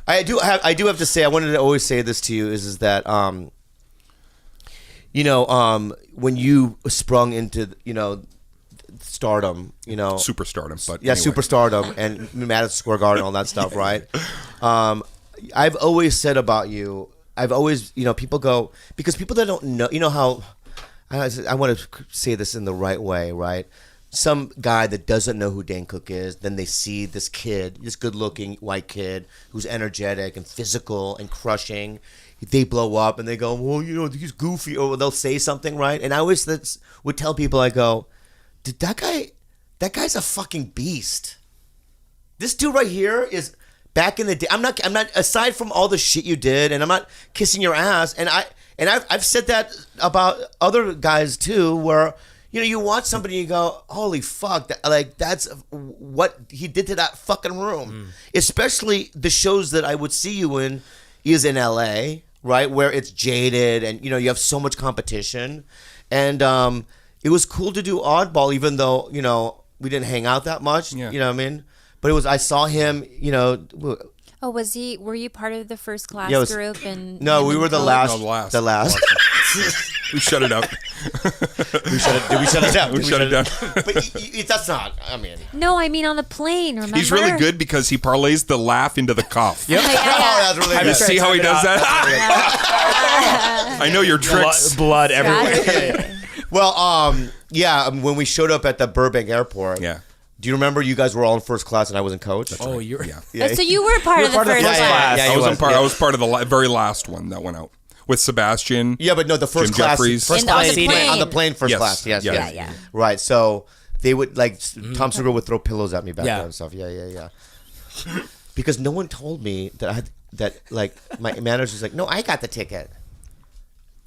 I do have to say, I wanted to always say this to you is that when you sprung into stardom, super stardom, but yeah, anyway. super stardom and Madison Square Garden, all that stuff, right? I've always said about you, people go, because people that don't know, how I want to say this in the right way, right? Some guy that doesn't know who Dane Cook is, then they see this kid, this good-looking white kid who's energetic and physical and crushing. They blow up and they go, well, he's goofy, or they'll say something, right? And I always would tell people, I go, dude, that guy's a fucking beast. This dude right here is back in the day. I'm not aside from all the shit you did, and I'm not kissing your ass. And I've said that about other guys too, where you watch somebody and you go, holy fuck, that's what he did to that fucking room. Especially the shows that I would see you in is in LA, right, where it's jaded and you have so much competition, and it was cool to do Oddball, even though we didn't hang out that much. Yeah. You know what I mean? But I saw him. Oh, were you part of the first class group? No, we were the last. No, the last. We shut it up. Did we shut it down? We shut it down. But that's not. I mean. No, I mean on the plane. Remember? He's really good because he parlays the laugh into the cough. Yep. Oh, that's really Have you good. see how he does that? I know your tricks. Blood everywhere. Strategy. Well, when we showed up at the Burbank airport. Yeah. Do you remember you guys were all in first class and I was in coach? Oh, you're. Yeah. Yeah. So you were part of the first class. Yeah, I was part of the very last one that went out with Sebastian. Yeah, but no, the first Jim class. Jeffries. First And on class the plane. on the plane. First Yes. class. Yes. Yeah. Yes. Yeah. Right. So they would Tom Segura would throw pillows at me back Yeah. there and stuff. Yeah. Because no one told me that my manager's like, no, I got the ticket.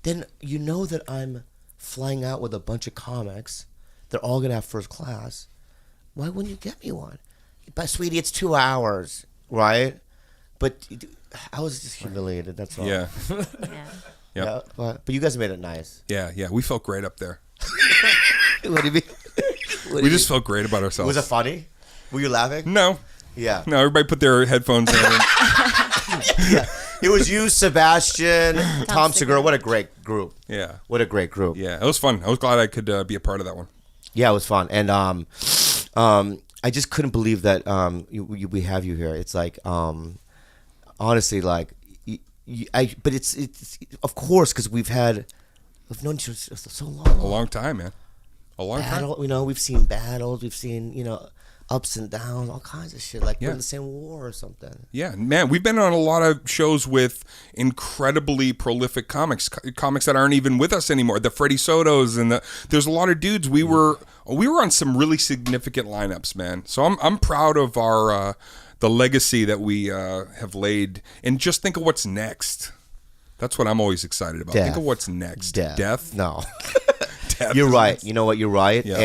Then that I'm flying out with a bunch of comics. They're all gonna have first class. Why wouldn't you get me one? But sweetie, it's 2 hours, right? But I was just humiliated. That's all. Yeah. Yeah. But you guys made it nice. Yeah. We felt great up there. What do you mean? We just felt great about ourselves. Was it funny? Were you laughing? No. Yeah. No, everybody put their headphones in. Yeah. It was you, Sebastian, Tom Segura. What a great group. Yeah. What a great group. Yeah, it was fun. I was glad I could be a part of that one. Yeah, it was fun. And I just couldn't believe that we have you here. It's like, honestly, like, but it's of course, because we've known each other so long. A long time, man. A long time. We've seen battles. We've seen, ups and downs, all kinds of shit. Like we're in the same war or something. Yeah, man, we've been on a lot of shows with incredibly prolific comics that aren't even with us anymore. The Freddie Sotos and there's a lot of dudes. We were on some really significant lineups, man. So I'm proud of our the legacy that we have laid, and just think of what's next. That's what I'm always excited about. Death. Think of what's next. Death? No. Death You're is right. next. You know what? You're right. Yeah.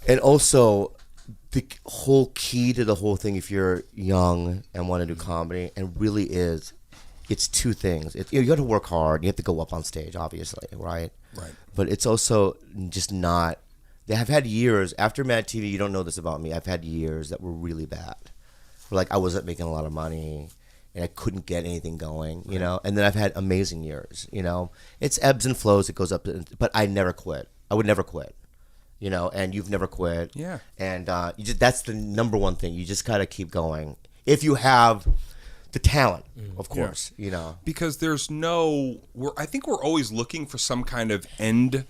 And also, the whole key to the whole thing, if you're young and want to do comedy, and really it's two things. You got to work hard. You have to go up on stage, obviously, right? Right. But it's also just not. I've had years after Mad TV. You don't know this about me. I've had years that were really bad. Like I wasn't making a lot of money, and I couldn't get anything going, And then I've had amazing years, It's ebbs and flows. It goes up, but I never quit. I would never quit. And you've never quit. Yeah. And that's the number one thing. You just got to keep going. If you have the talent, of course, Because there's I think we're always looking for some kind of end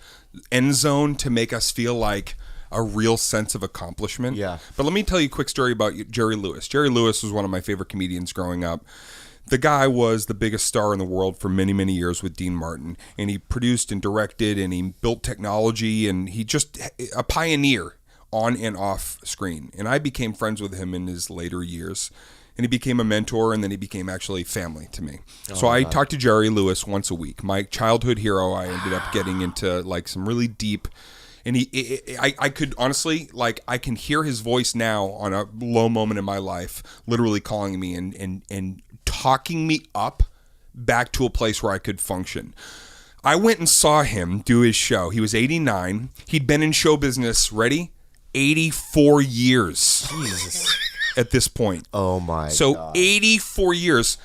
zone to make us feel like a real sense of accomplishment. Yeah. But let me tell you a quick story about Jerry Lewis. Jerry Lewis was one of my favorite comedians growing up. The guy was the biggest star in the world for many, many years with Dean Martin. And he produced and directed and he built technology, and he just a pioneer on and off screen. And I became friends with him in his later years. And he became a mentor, and then he became actually family to me. So I talked to Jerry Lewis once a week. My childhood hero, I ended up getting into like some really deep, and I could honestly, like, I can hear his voice now on a low moment in my life, literally calling me and talking me up back to a place where I could function. I went and saw him do his show. He was 89. He'd been in show business, ready? 84 years. Jesus. at this point. Oh my So God. 84 years.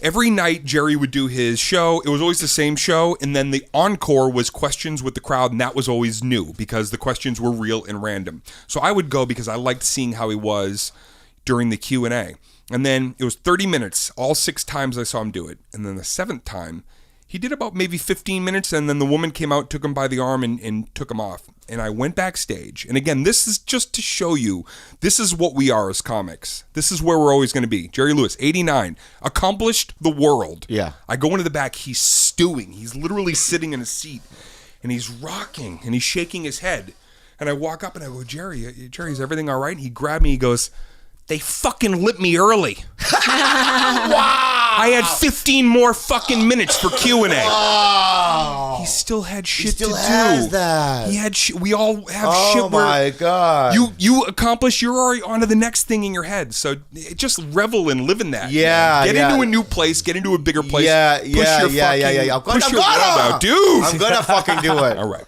Every night Jerry would do his show. It was always the same show, and then the encore was questions with the crowd, and that was always new because the questions were real and random. So I would go because I liked seeing how he was during the Q&A. And then it was 30 minutes, all 6 times I saw him do it. And then the 7th time, he did about maybe 15 minutes, and then the woman came out, took him by the arm, and took him off. And I went backstage. And again, this is just to show you, this is what we are as comics. This is where we're always going to be. Jerry Lewis, 89, accomplished the world. Yeah. I go into the back, he's stewing. He's literally sitting in a seat, and he's rocking, and he's shaking his head. And I walk up, and I go, Jerry, is everything all right? And he grabbed me, he goes, they fucking lit me early. Wow. I had 15 more fucking minutes for Q&A. Wow. He still had shit He still to has do. that. He had we all have shit Oh where my God. you accomplish, you're already on to the next thing in your head. So just revel and live in that. Yeah, Get yeah. into a new place, get into a bigger place. Yeah. Push your fucking, I'm push gonna, your world out, dude. I'm gonna fucking do it. All right.